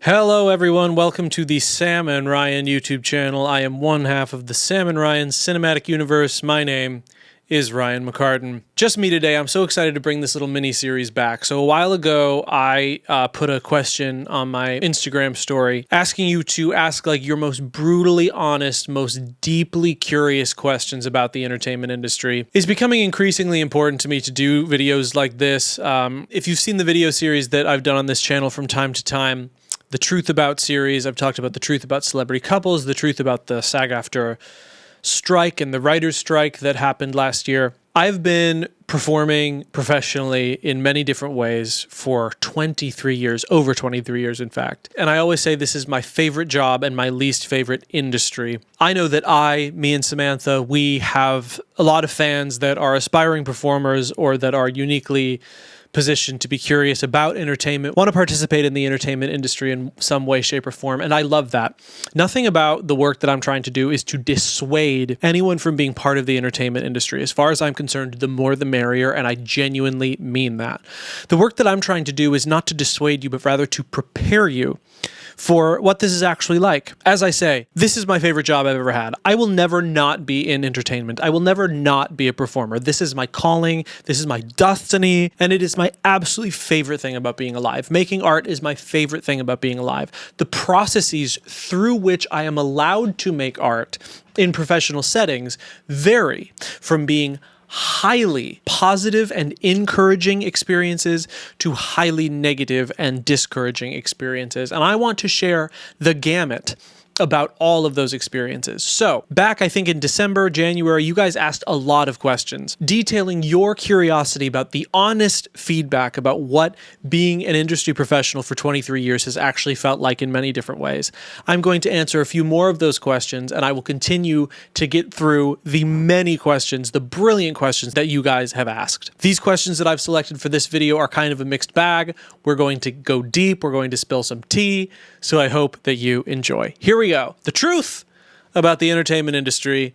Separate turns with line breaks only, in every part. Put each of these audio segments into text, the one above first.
Hello everyone, welcome to the Sam and Ryan YouTube channel. I am one half of the Sam and Ryan cinematic universe. My name is Ryan McCartan. Just me today. I'm so excited to bring this little mini-series back. So a while ago, I put a question on my Instagram story asking you to ask like your most brutally honest, most deeply curious questions about the entertainment industry. It's becoming increasingly important to me to do videos like this. If you've seen the video series that I've done on this channel from time to time, the Truth About series, I've talked about the truth about celebrity couples, the truth about the SAG-AFTRA strike and the writer's strike that happened last year. I've been performing professionally in many different ways for 23 years, over 23 years, in fact. And I always say this is my favorite job and my least favorite industry. I know that me and Samantha, we have a lot of fans that are aspiring performers or that are uniquely positioned to be curious about entertainment, want to participate in the entertainment industry in some way, shape, or form, and I love that. Nothing about the work that I'm trying to do is to dissuade anyone from being part of the entertainment industry. As far as I'm concerned, the more the merrier, and I genuinely mean that. The work that I'm trying to do is not to dissuade you, but rather to prepare you for what this is actually like. As I say, this is my favorite job I've ever had. I will never not be in entertainment. I will never not be a performer. This is my calling, this is my destiny, and it is my absolutely favorite thing about being alive. Making art is my favorite thing about being alive. The processes through which I am allowed to make art in professional settings vary from being highly positive and encouraging experiences to highly negative and discouraging experiences. And I want to share the gamut about all of those experiences. So back, I think in December, January, you guys asked a lot of questions detailing your curiosity about the honest feedback about what being an industry professional for 23 years has actually felt like in many different ways. I'm going to answer a few more of those questions, and I will continue to get through the many questions, the brilliant questions that you guys have asked. These questions that I've selected for this video are kind of a mixed bag. We're going to go deep. We're going to spill some tea. So I hope that you enjoy. Here we go. The truth about the entertainment industry,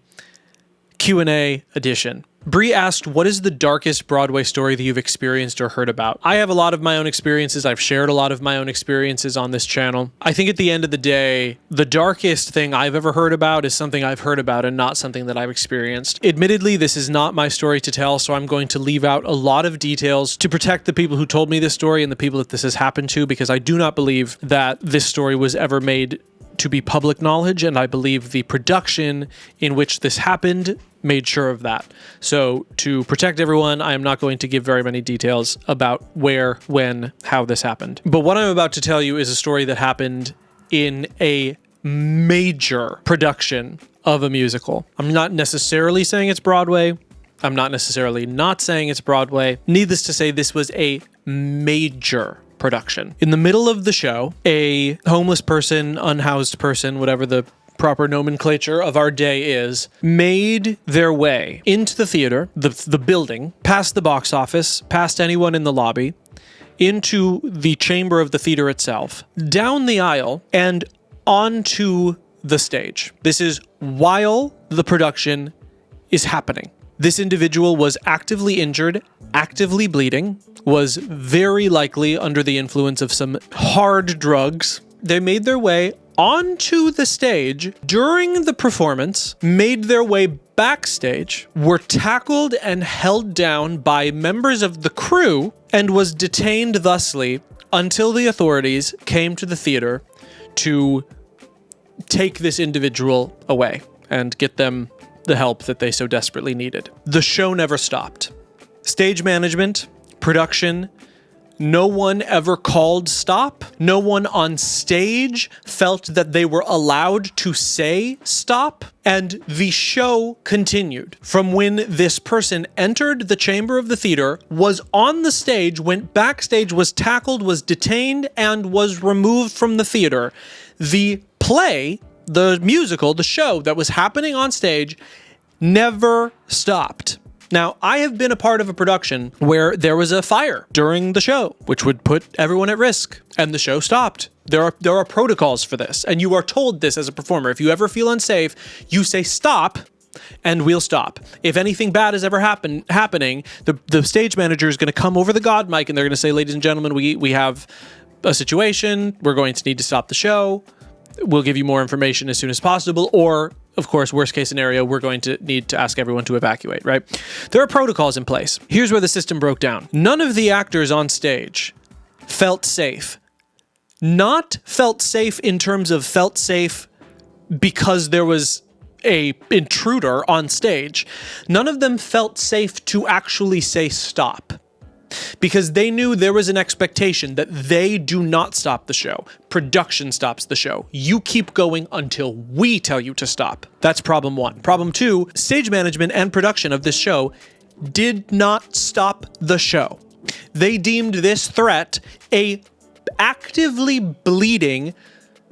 Q&A edition. Bree asked, what is the darkest Broadway story that you've experienced or heard about? I have a lot of my own experiences. I've shared a lot of my own experiences on this channel. I think at the end of the day, the darkest thing I've ever heard about is something I've heard about and not something that I've experienced. Admittedly, this is not my story to tell, so I'm going to leave out a lot of details to protect the people who told me this story and the people that this has happened to, because I do not believe that this story was ever made to be public knowledge, and I believe the production in which this happened made sure of that. So to protect everyone, I am not going to give very many details about where, when, how this happened. But what I'm about to tell you is a story that happened in a major production of a musical. I'm not necessarily saying it's Broadway. I'm not necessarily not saying it's Broadway. Needless to say, this was a major production. In the middle of the show, a homeless person, unhoused person, whatever the proper nomenclature of our day is, made their way into the theater, the building, past the box office, past anyone in the lobby, into the chamber of the theater itself, down the aisle, and onto the stage. This is while the production is happening. This individual was actively injured, actively bleeding, was very likely under the influence of some hard drugs. They made their way onto the stage during the performance, made their way backstage, were tackled and held down by members of the crew, and was detained thusly until the authorities came to the theater to take this individual away and get them the help that they so desperately needed. The show never stopped. Stage management, production, no one ever called stop. No one on stage felt that they were allowed to say stop. And the show continued from when this person entered the chamber of the theater, was on the stage, went backstage, was tackled, was detained, and was removed from the theater. The play, the musical, the show that was happening on stage never stopped. Now, I have been a part of a production where there was a fire during the show, which would put everyone at risk, and the show stopped. There are protocols for this, and you are told this as a performer. If you ever feel unsafe, you say stop, and we'll stop. If anything bad is ever happening, the stage manager is going to come over the God mic, and they're going to say, ladies and gentlemen, we have a situation. We're going to need to stop the show. We'll give you more information as soon as possible. Or, of course, worst case scenario, we're going to need to ask everyone to evacuate, right? There are protocols in place. Here's where the system broke down. None of the actors on stage felt safe. Not felt safe in terms of felt safe because there was a intruder on stage. None of them felt safe to actually say stop, because they knew there was an expectation that they do not stop the show. Production stops the show. You keep going until we tell you to stop. That's problem one. Problem two, stage management and production of this show did not stop the show. They deemed this threat a actively bleeding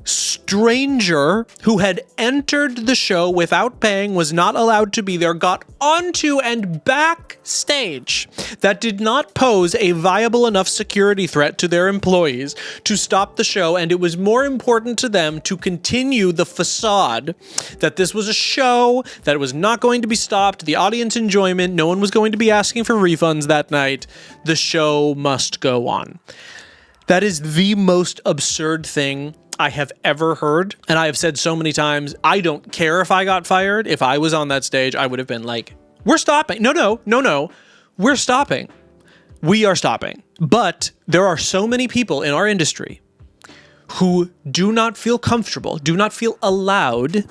stranger who had entered the show without paying, was not allowed to be there, got onto and backstage. That did not pose a viable enough security threat to their employees to stop the show, and it was more important to them to continue the facade that this was a show, that it was not going to be stopped, the audience enjoyment, no one was going to be asking for refunds that night. The show must go on. That is the most absurd thing I have ever heard. And I have said so many times, I don't care if I got fired. If I was on that stage, I would have been like, we're stopping. No. We're stopping. We are stopping. But there are so many people in our industry who do not feel comfortable, do not feel allowed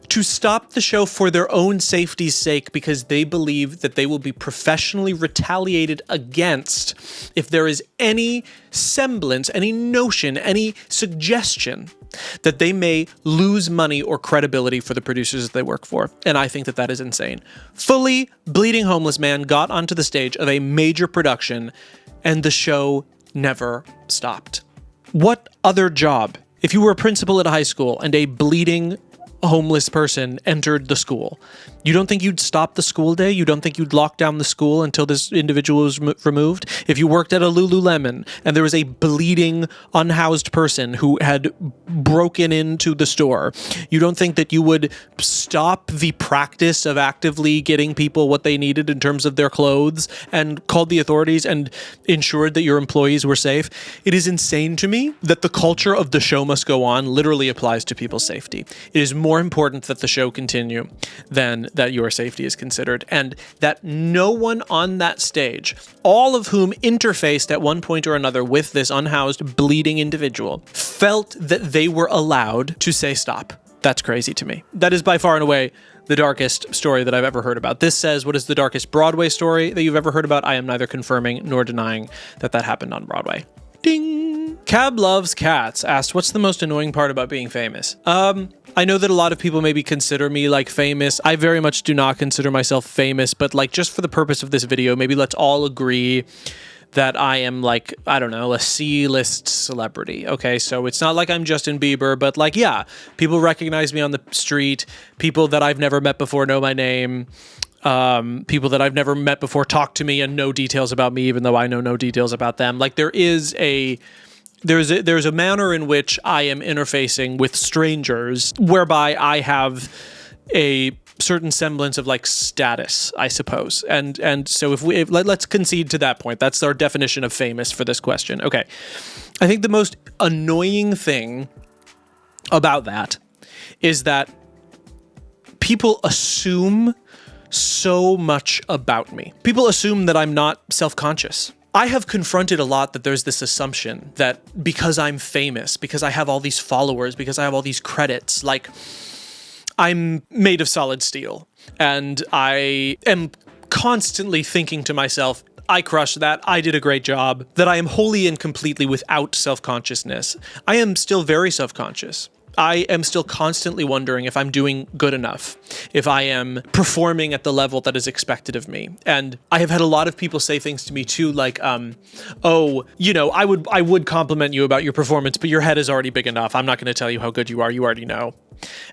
to stop the show for their own safety's sake, because they believe that they will be professionally retaliated against if there is any semblance, any notion, any suggestion that they may lose money or credibility for the producers that they work for. And I think that that is insane. Fully bleeding homeless man got onto the stage of a major production and the show never stopped. What other job, if you were a principal at a high school and a bleeding homeless person entered the school, you don't think you'd stop the school day? You don't think you'd lock down the school until this individual was removed? If you worked at a Lululemon and there was a bleeding, unhoused person who had broken into the store, you don't think that you would stop the practice of actively getting people what they needed in terms of their clothes and called the authorities and ensured that your employees were safe? It is insane to me that the culture of the show must go on literally applies to people's safety. It is more important that the show continue than that your safety is considered, and that no one on that stage, all of whom interfaced at one point or another with this unhoused, bleeding individual, felt that they were allowed to say stop. That's crazy to me. That is by far and away the darkest story that I've ever heard about. This says, what is the darkest Broadway story that you've ever heard about? I am neither confirming nor denying that that happened on Broadway. Ding! Cab Loves Cats asked, what's the most annoying part about being famous? I know that a lot of people maybe consider me like famous. I very much do not consider myself famous, but like just for the purpose of this video, maybe let's all agree that I am like, I don't know, a C-list celebrity. Okay, so it's not like I'm Justin Bieber, but like, yeah, people recognize me on the street. People that I've never met before know my name. People that I've never met before talk to me and know details about me, even though I know no details about them. Like there's a manner in which I am interfacing with strangers whereby I have a certain semblance of like status, I suppose. And so let's concede to that point. That's our definition of famous for this question. Okay. I think the most annoying thing about that is that people assume so much about me. People assume that I'm not self-conscious. I have confronted a lot that there's this assumption that because I'm famous, because I have all these followers, because I have all these credits, like I'm made of solid steel. And I am constantly thinking to myself, I crushed that, I did a great job, that I am wholly and completely without self-consciousness. I am still very self-conscious. I am still constantly wondering if I'm doing good enough, if I am performing at the level that is expected of me. And I have had a lot of people say things to me too, like, oh, you know, I would compliment you about your performance, but your head is already big enough. I'm not going to tell you how good you are. You already know.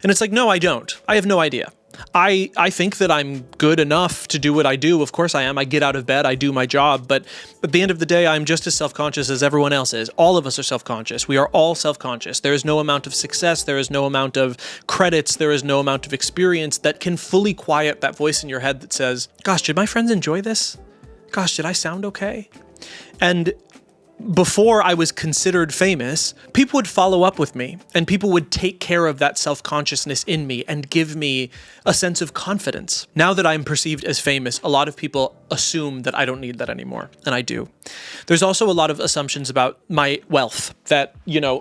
And it's like, no, I don't. I have no idea. I think that I'm good enough to do what I do. Of course I am. I get out of bed, I do my job, but at the end of the day, I'm just as self-conscious as everyone else is. All of us are self-conscious. We are all self-conscious. There is no amount of success. There is no amount of credits. There is no amount of experience that can fully quiet that voice in your head that says, gosh, did my friends enjoy this? Gosh, did I sound okay? And before I was considered famous, people would follow up with me and people would take care of that self-consciousness in me and give me a sense of confidence. Now that I'm perceived as famous, a lot of people assume that I don't need that anymore, and I do. There's also a lot of assumptions about my wealth that,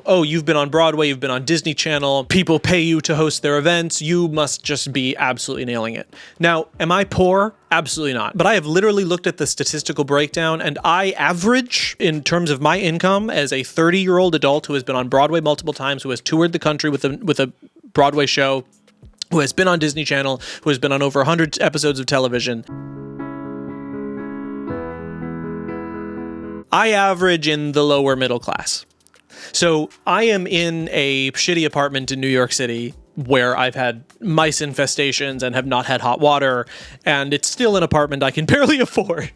oh, you've been on Broadway, you've been on Disney Channel, people pay you to host their events, you must just be absolutely nailing it. Now, am I poor? Absolutely not. But I have literally looked at the statistical breakdown, and I average, in terms of my income as a 30-year-old adult who has been on Broadway multiple times, who has toured the country with a Broadway show, who has been on Disney Channel, who has been on over 100 episodes of television. I average in the lower middle class. So I am in a shitty apartment in New York City where I've had mice infestations and have not had hot water, and it's still an apartment I can barely afford.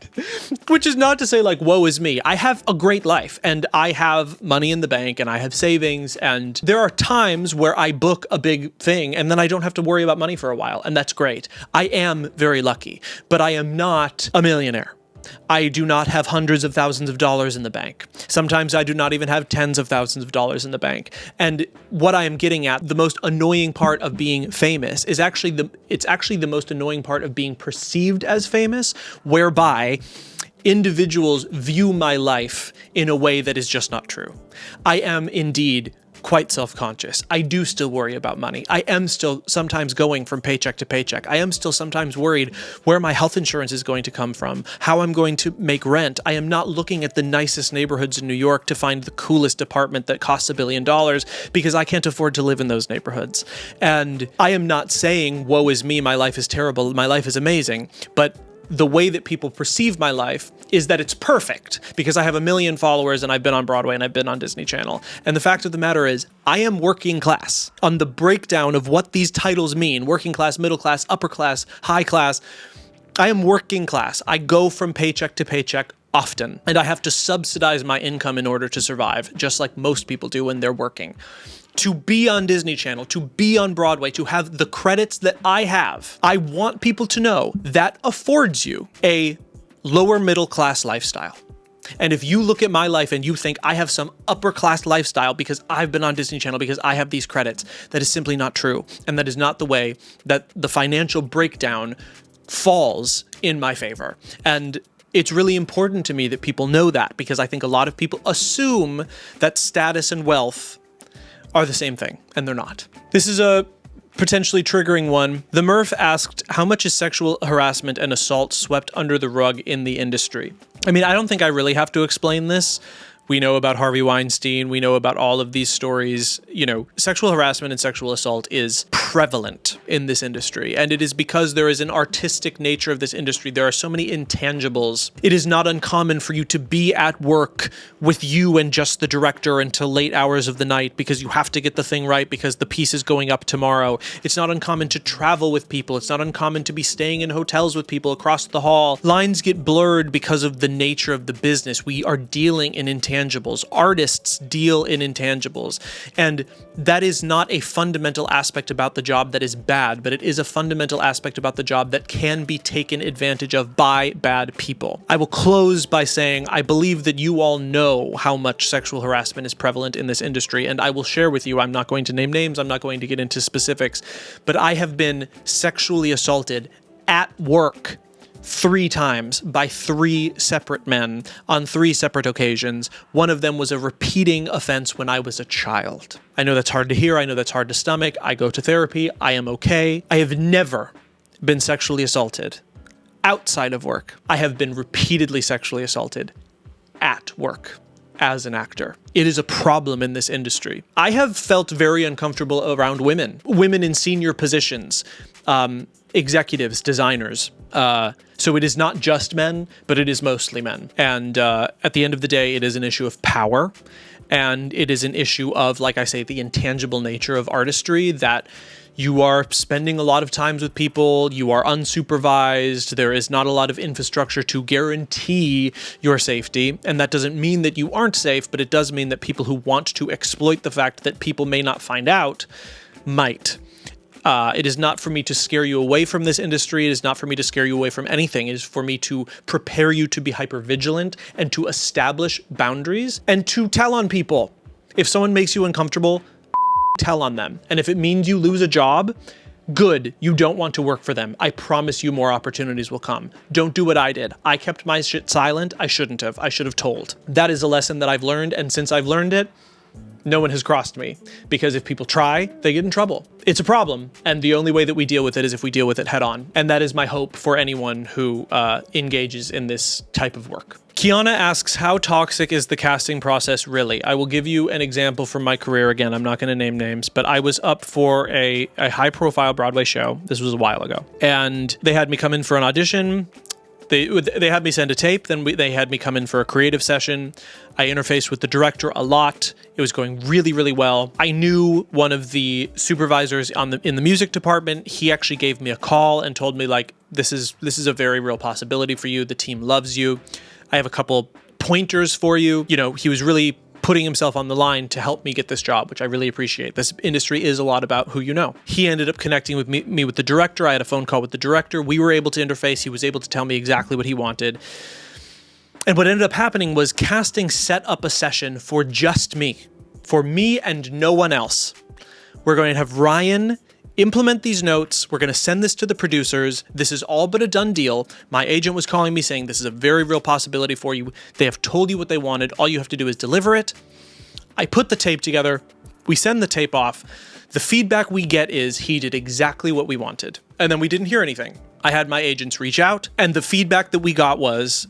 Which is not to say like, woe is me. I have a great life, and I have money in the bank, and I have savings, and there are times where I book a big thing, and then I don't have to worry about money for a while, and that's great. I am very lucky, but I am not a millionaire. I do not have hundreds of thousands of dollars in the bank. Sometimes I do not even have tens of thousands of dollars in the bank. And what I am getting at, the most annoying part of being famous is actually the most annoying part of being perceived as famous, whereby individuals view my life in a way that is just not true. I am indeed quite self-conscious. I do still worry about money. I am still sometimes going from paycheck to paycheck. I am still sometimes worried where my health insurance is going to come from, how I'm going to make rent. I am not looking at the nicest neighborhoods in New York to find the coolest apartment that costs $1 billion because I can't afford to live in those neighborhoods. And I am not saying, woe is me, my life is terrible, my life is amazing, but the way that people perceive my life is that it's perfect because I have 1 million followers and I've been on Broadway and I've been on Disney Channel. And the fact of the matter is, I am working class. On the breakdown of what these titles mean, working class, middle class, upper class, high class, I am working class. I go from paycheck to paycheck often, and I have to subsidize my income in order to survive, just like most people do when they're working. To be on Disney Channel, to be on Broadway, to have the credits that I have, I want people to know that affords you a lower middle class lifestyle. And if you look at my life and you think I have some upper class lifestyle because I've been on Disney Channel, because I have these credits, that is simply not true. And that is not the way that the financial breakdown falls in my favor. And it's really important to me that people know that, because I think a lot of people assume that status and wealth are the same thing, and they're not. This is a potentially triggering one. The Murph asked, how much is sexual harassment and assault swept under the rug in the industry? I mean, I don't think I really have to explain this. We know about Harvey Weinstein. We know about all of these stories. Sexual harassment and sexual assault is prevalent in this industry. And it is because there is an artistic nature of this industry. There are so many intangibles. It is not uncommon for you to be at work with you and just the director until late hours of the night because you have to get the thing right because the piece is going up tomorrow. It's not uncommon to travel with people. It's not uncommon to be staying in hotels with people across the hall. Lines get blurred because of the nature of the business. We are dealing in intangibles. Artists deal in intangibles. And that is not a fundamental aspect about the job that is bad, but it is a fundamental aspect about the job that can be taken advantage of by bad people. I will close by saying I believe that you all know how much sexual harassment is prevalent in this industry, and I will share with you, I'm not going to name names, I'm not going to get into specifics, but I have been sexually assaulted at work 3 times by 3 separate men on 3 separate occasions. One of them was a repeating offense when I was a child. I know that's hard to hear. I know that's hard to stomach. I go to therapy. I am okay. I have never been sexually assaulted outside of work. I have been repeatedly sexually assaulted at work as an actor. It is a problem in this industry. I have felt very uncomfortable around women in senior positions, executives, designers. So it is not just men, but it is mostly men. And at the end of the day, it is an issue of power. And it is an issue of, like I say, the intangible nature of artistry, that you are spending a lot of times with people, you are unsupervised, there is not a lot of infrastructure to guarantee your safety. And that doesn't mean that you aren't safe, but it does mean that people who want to exploit the fact that people may not find out might. It is not for me to scare you away from this industry. It is not for me to scare you away from anything. It is for me to prepare you to be hypervigilant and to establish boundaries and to tell on people. If someone makes you uncomfortable, tell on them. And if it means you lose a job, good, you don't want to work for them. I promise you more opportunities will come. Don't do what I did. I kept my shit silent. I shouldn't have. I should have told. That is a lesson that I've learned, and since I've learned it, no one has crossed me, because if people try, they get in trouble. It's a problem, and the only way that we deal with it is if we deal with it head on. And that is my hope for anyone who engages in this type of work. Kiana asks, how toxic is the casting process really? I will give you an example from my career. Again, I'm not going to name names, but I was up for a high-profile Broadway show. This was a while ago. And they had me come in for an audition. They had me send a tape, then they had me come in for a creative session. I interfaced with the director a lot. It was going really, really well. I knew one of the supervisors in the music department. He actually gave me a call and told me, like, this is a very real possibility for you. The team loves you. I have a couple pointers for you. You know, he was really putting himself on the line to help me get this job, which I really appreciate. This industry is a lot about who you know. He ended up connecting with me with the director. I had a phone call with the director. We were able to interface. He was able to tell me exactly what he wanted. And what ended up happening was casting set up a session for just me, for me and no one else. We're going to have Ryan implement these notes. We're going to send this to the producers. This is all but a done deal. My agent was calling me saying, this is a very real possibility for you. They have told you what they wanted. All you have to do is deliver it. I put the tape together. We send the tape off. The feedback we get is he did exactly what we wanted. And then we didn't hear anything. I had my agents reach out, and the feedback that we got was,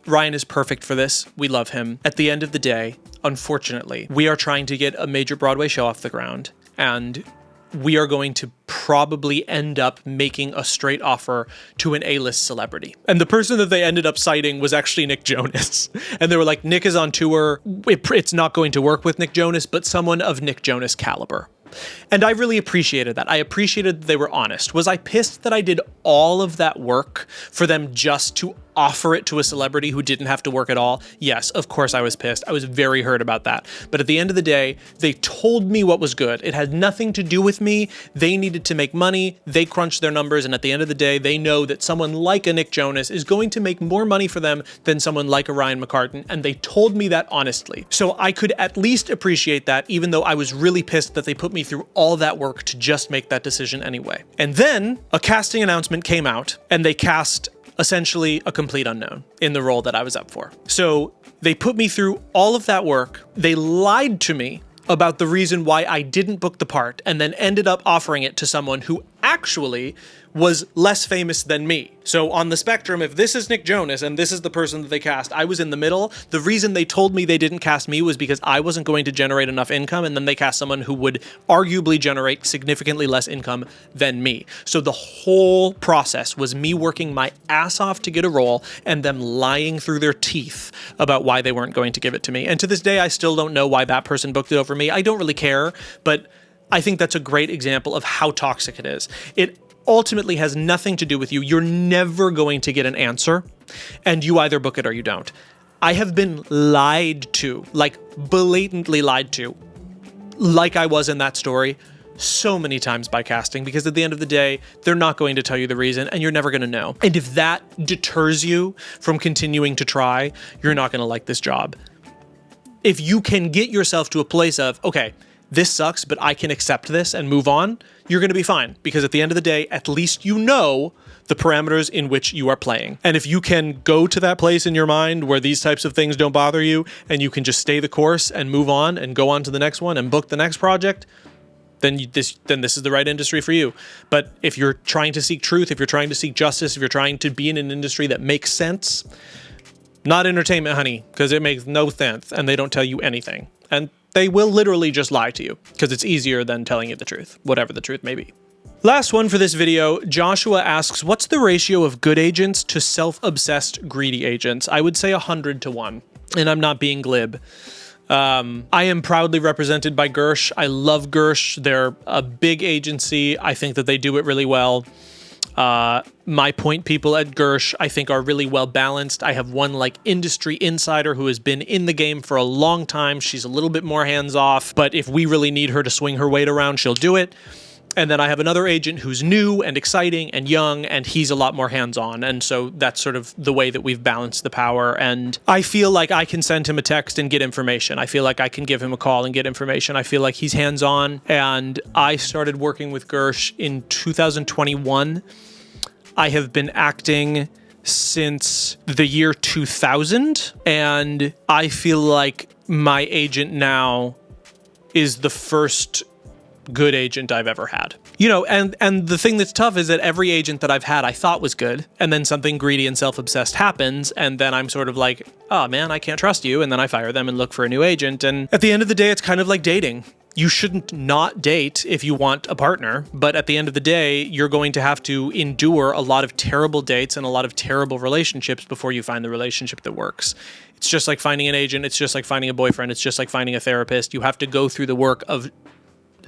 Ryan is perfect for this. We love him. At the end of the day, unfortunately, we are trying to get a major Broadway show off the ground, and we are going to probably end up making a straight offer to an A-list celebrity. And the person that they ended up citing was actually Nick Jonas. And they were like, Nick is on tour. It's not going to work with Nick Jonas, but someone of Nick Jonas caliber. And I really appreciated that. I appreciated that they were honest. Was I pissed that I did all of that work for them just to offer it to a celebrity who didn't have to work at all? Yes, of course I was pissed. I was very hurt about that. But at the end of the day, they told me what was good. It had nothing to do with me. They needed to make money. They crunched their numbers. And at the end of the day, they know that someone like a Nick Jonas is going to make more money for them than someone like a Ryan McCartan. And they told me that honestly. So I could at least appreciate that, even though I was really pissed that they put me through all that work to just make that decision anyway. And then a casting announcement came out, and they cast essentially a complete unknown in the role that I was up for. So they put me through all of that work. They lied to me about the reason why I didn't book the part, and then ended up offering it to someone who actually was less famous than me. So on the spectrum, if this is Nick Jonas and this is the person that they cast, I was in the middle. The reason they told me they didn't cast me was because I wasn't going to generate enough income, and then they cast someone who would arguably generate significantly less income than me. So the whole process was me working my ass off to get a role and them lying through their teeth about why they weren't going to give it to me. And to this day, I still don't know why that person booked it over me. I don't really care, but I think that's a great example of how toxic it is. It ultimately has nothing to do with you. You're never going to get an answer, and you either book it or you don't. I have been lied to, like blatantly lied to, like I was in that story, so many times by casting, because at the end of the day, they're not going to tell you the reason, and you're never going to know. And if that deters you from continuing to try, you're not going to like this job. If you can get yourself to a place of, okay, this sucks, but I can accept this and move on, you're going to be fine. Because at the end of the day, at least you know the parameters in which you are playing. And if you can go to that place in your mind where these types of things don't bother you, and you can just stay the course and move on and go on to the next one and book the next project, then this is the right industry for you. But if you're trying to seek truth, if you're trying to seek justice, if you're trying to be in an industry that makes sense, not entertainment, honey, because it makes no sense and they don't tell you anything. And they will literally just lie to you because it's easier than telling you the truth, whatever the truth may be. Last one for this video, Joshua asks, what's the ratio of good agents to self-obsessed, greedy agents? I would say 100 to 1, and I'm not being glib. I am proudly represented by Gersh. I love Gersh. They're a big agency. I think that they do it really well. My point people at Gersh, I think, are really well balanced. I have one like industry insider who has been in the game for a long time. She's a little bit more hands off, but if we really need her to swing her weight around, she'll do it. And then I have another agent who's new and exciting and young, and he's a lot more hands-on. And so that's sort of the way that we've balanced the power. And I feel like I can send him a text and get information. I feel like I can give him a call and get information. I feel like he's hands-on. And I started working with Gersh in 2021. I have been acting since the year 2000. And I feel like my agent now is the first good agent I've ever had. You know, and the thing that's tough is that every agent that I've had I thought was good, and then something greedy and self-obsessed happens, and then I'm sort of like, oh man, I can't trust you, and then I fire them and look for a new agent. And at the end of the day, it's kind of like dating. You shouldn't not date if you want a partner, but at the end of the day, you're going to have to endure a lot of terrible dates and a lot of terrible relationships before you find the relationship that works. It's just like finding an agent, it's just like finding a boyfriend, it's just like finding a therapist. You have to go through the work of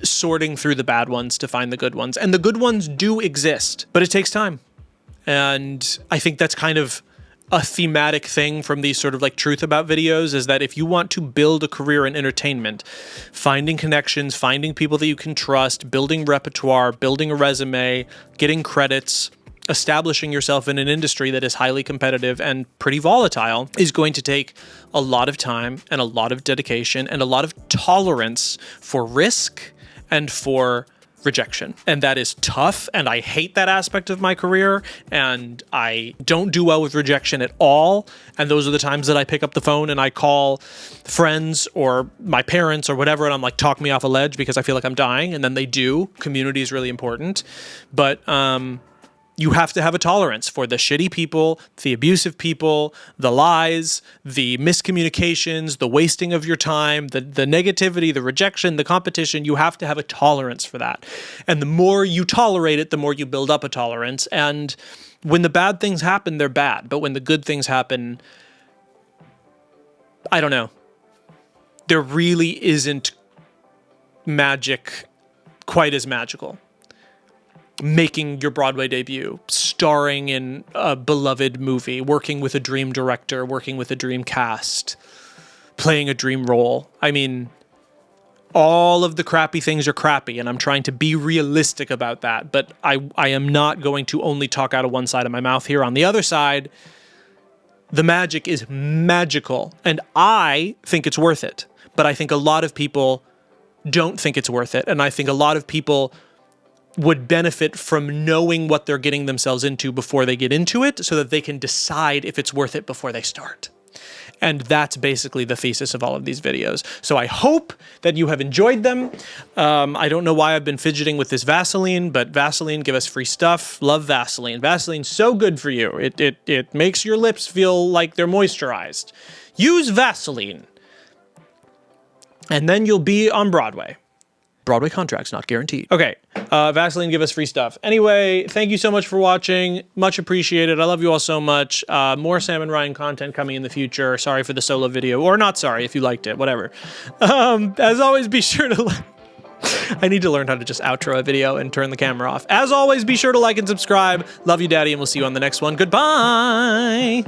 sorting through the bad ones to find the good ones. And the good ones do exist, but it takes time. And I think that's kind of a thematic thing from these sort of like truth about videos, is that if you want to build a career in entertainment, finding connections, finding people that you can trust, building repertoire, building a resume, getting credits, establishing yourself in an industry that is highly competitive and pretty volatile is going to take a lot of time and a lot of dedication and a lot of tolerance for risk and for rejection. And that is tough, and I hate that aspect of my career, and I don't do well with rejection at all. And those are the times that I pick up the phone and I call friends or my parents or whatever, and I'm like, talk me off a ledge because I feel like I'm dying, and then they do. Community is really important. But you have to have a tolerance for the shitty people, the abusive people, the lies, the miscommunications, the wasting of your time, the negativity, the rejection, the competition. You have to have a tolerance for that. And the more you tolerate it, the more you build up a tolerance. And when the bad things happen, they're bad. But when the good things happen, I don't know. There really isn't magic quite as magical. Making your Broadway debut, starring in a beloved movie, working with a dream director, working with a dream cast, playing a dream role. I mean, all of the crappy things are crappy, and I'm trying to be realistic about that, but I am not going to only talk out of one side of my mouth here. On the other side, the magic is magical, and I think it's worth it, but I think a lot of people don't think it's worth it, and I think a lot of people would benefit from knowing what they're getting themselves into before they get into it, so that they can decide if it's worth it before they start. And that's basically the thesis of all of these videos. So I hope that you have enjoyed them. I don't know why I've been fidgeting with this Vaseline, but Vaseline, give us free stuff. Love Vaseline. Vaseline's so good for you. It makes your lips feel like they're moisturized. Use Vaseline, and then you'll be on Broadway. Broadway contracts not guaranteed. Okay, Vaseline, give us free stuff. Anyway, thank you so much for watching. Much appreciated. I love you all so much. More Sam and Ryan content coming in the future. Sorry for the solo video, or not sorry if you liked it, whatever. As always, be sure to I need to learn how to just outro a video and turn the camera off. As always, be sure to like and subscribe. Love you, Daddy, and we'll see you on the next one. Goodbye.